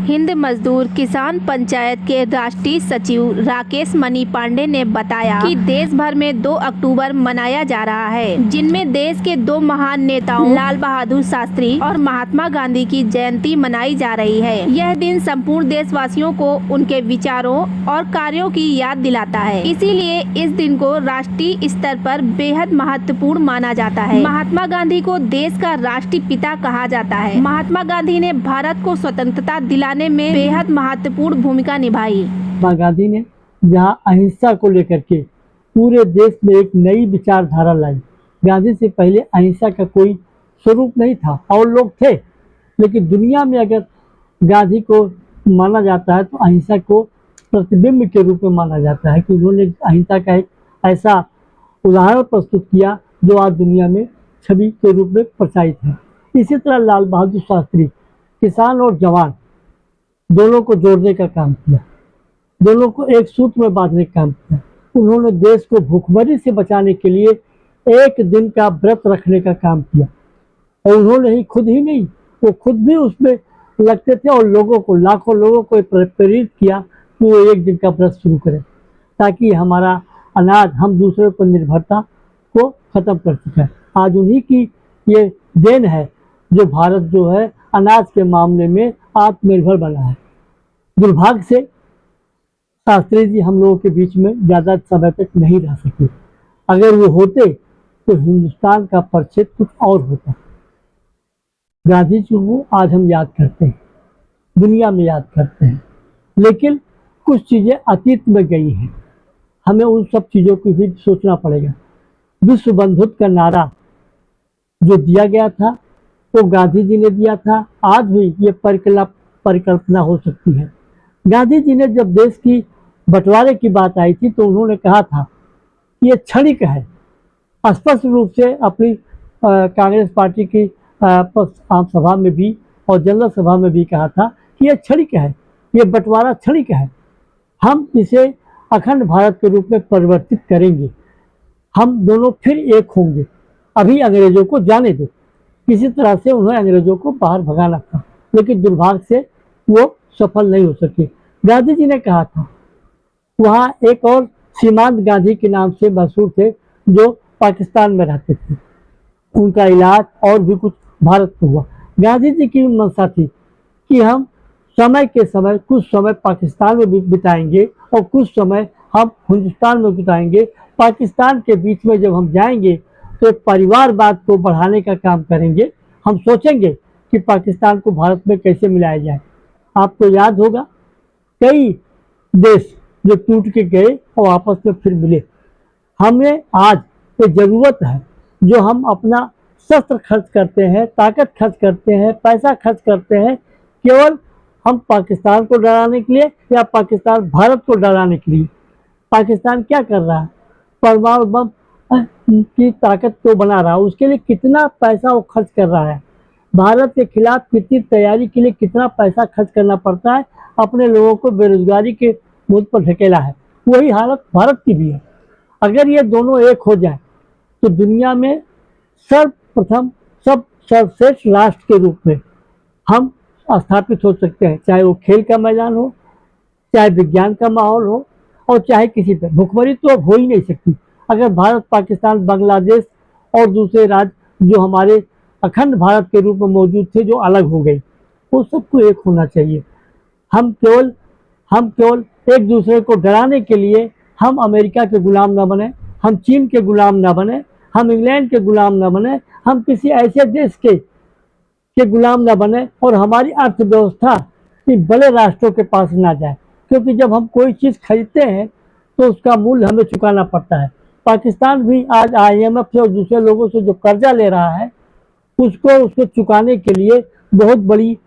हिंद मजदूर किसान पंचायत के राष्ट्रीय सचिव राकेश मणि पांडे ने बताया कि देश भर में 2 अक्टूबर मनाया जा रहा है, जिनमें देश के 2 महान नेताओं लाल बहादुर शास्त्री और महात्मा गांधी की जयंती मनाई जा रही है। यह दिन संपूर्ण देशवासियों को उनके विचारों और कार्यों की याद दिलाता है। इसीलिए इस दिन को राष्ट्रीय स्तर पर बेहद महत्वपूर्ण माना जाता है। महात्मा गांधी को देश का राष्ट्रीय पिता कहा जाता है। महात्मा गांधी ने भारत को स्वतंत्रता दिलाने में बेहद महत्वपूर्ण भूमिका निभाई। महात्मा गांधी ने जहां अहिंसा को लेकर के पूरे देश में एक नई विचारधारा लाई। गांधी से पहले अहिंसा का कोई स्वरूप नहीं था और लोग थे, लेकिन दुनिया में अगर गांधी को माना जाता है तो अहिंसा को प्रतिबिंब के रूप में माना जाता है कि उन्होंने अहिंसा का एक ऐसा उदाहरण प्रस्तुत किया जो आज दुनिया में छवि के रूप में प्रचारित है। इसी तरह लाल बहादुर शास्त्री किसान और जवान दोनों को जोड़ने का काम किया, दोनों को एक सूत्र में बांधने का काम किया। उन्होंने देश को भूखमरी से बचाने के लिए एक दिन का व्रत रखने का काम किया और उन्होंने खुद ही नहीं, वो खुद भी उसमें लगते थे और लोगों को, लाखों लोगों को प्रेरित किया कि वो एक दिन का व्रत शुरू करें ताकि हमारा अनाज, हम दूसरे पर निर्भरता को खत्म कर सकें। आज उन्हीं की ये देन है जो भारत जो है अनाज के मामले में आत्मनिर्भर बना है। दुर्भाग्य से शास्त्री जी हम लोगों के बीच में ज़्यादा समय तक नहीं रह सके। अगर वो होते तो हिंदुस्तान का परिचय कुछ और होता। गांधी जी को आज हम याद करते हैं, दुनिया में याद करते हैं, लेकिन कुछ चीज़ें अतीत में गई हैं। हमें उन सब चीज़ों को भी सोचना पड़ेगा। विश्व बंधुत्व का नारा जो दिया गया था वो गांधी जी ने दिया था। आज भी ये परिकल्पना हो सकती है। गांधी जी ने जब देश की बंटवारे की बात आई थी तो उन्होंने कहा था कि ये क्षणिक है। स्पष्ट रूप से अपनी कांग्रेस पार्टी की आम सभा में भी और जनरल सभा में भी कहा था कि ये क्षणिक है, ये बंटवारा क्षणिक है। हम इसे अखंड भारत के रूप में परिवर्तित करेंगे, हम दोनों फिर एक होंगे, अभी अंग्रेजों को जाने दो। किसी तरह से उन्हें अंग्रेजों को बाहर भगाना था, लेकिन दुर्भाग्य से वो सफल नहीं हो सके। गांधी जी ने कहा था, वहाँ एक और सीमांत गांधी के नाम से मशहूर थे जो पाकिस्तान में रहते थे, उनका इलाज और भी कुछ भारत में हुआ। गांधी जी की मंशा थी कि हम समय के समय कुछ समय पाकिस्तान में बिताएंगे और कुछ समय हम हिंदुस्तान में बिताएंगे। पाकिस्तान के बीच में जब हम जाएंगे तो परिवारवाद को बढ़ाने का काम करेंगे। हम सोचेंगे कि पाकिस्तान को भारत में कैसे मिलाया जाए। आपको याद होगा कई देश जो टूट के गए और आपस में फिर मिले। हमें आज ये ज़रूरत है जो हम अपना शस्त्र खर्च करते हैं, ताकत खर्च करते हैं, पैसा खर्च करते हैं केवल हम पाकिस्तान को डराने के लिए या पाकिस्तान भारत को डराने के लिए। पाकिस्तान क्या कर रहा है? परमाणु बम की ताकत को बना रहा है, उसके लिए कितना पैसा वो खर्च कर रहा है। भारत के खिलाफ कितनी तैयारी के लिए कितना पैसा खर्च करना पड़ता है, अपने लोगों को बेरोजगारी के मुद्दे पर ढकेला है। वही हालत भारत की भी है। अगर ये दोनों एक हो जाए तो दुनिया में सर्वप्रथम सर्वश्रेष्ठ राष्ट्र के रूप में हम स्थापित हो सकते हैं, चाहे वो खेल का मैदान हो, चाहे विज्ञान का माहौल हो और चाहे किसी पर। भुखमरी तो अब हो ही नहीं सकती अगर भारत, पाकिस्तान, बांग्लादेश और दूसरे राज्य जो हमारे अखंड भारत के रूप में मौजूद थे जो अलग हो गए, वो सबको एक होना चाहिए। हम केवल एक दूसरे को डराने के लिए हम अमेरिका के गुलाम न बने, हम चीन के गुलाम न बने, हम इंग्लैंड के गुलाम न बने, हम किसी ऐसे देश के गुलाम न बने और हमारी अर्थव्यवस्था इन बड़े राष्ट्रों के पास ना जाए। क्योंकि जब हम कोई चीज़ खरीदते हैं तो उसका मूल्य हमें चुकाना पड़ता है। पाकिस्तान भी आज IMF से और दूसरे लोगों से जो कर्जा ले रहा है उसको चुकाने के लिए बहुत बड़ी